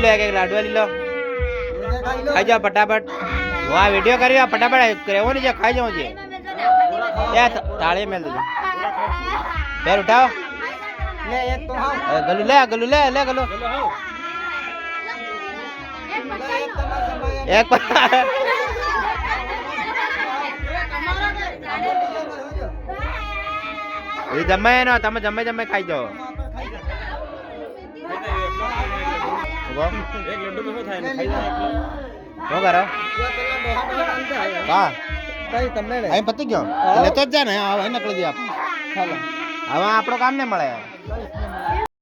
લો એક લાડવા લઈ લો ખાઈ જાઓ ફટાફટ હું આ વિડીયો કરી ફટાફટ રહેવો નહીં છે ખાઈ જાઉં છે ત્યાં તાળી મેલ દેજો પેર ઉઠાવો ગલું લે ગલું લે લે ગલું એક એ જમાય નો તમે જમે ખાઈ જાઓ શું કરો હા અહીં પતી ગયો લેતો જ જાય ને હવે નકળી જાય હવે આપણો કામ ને મળે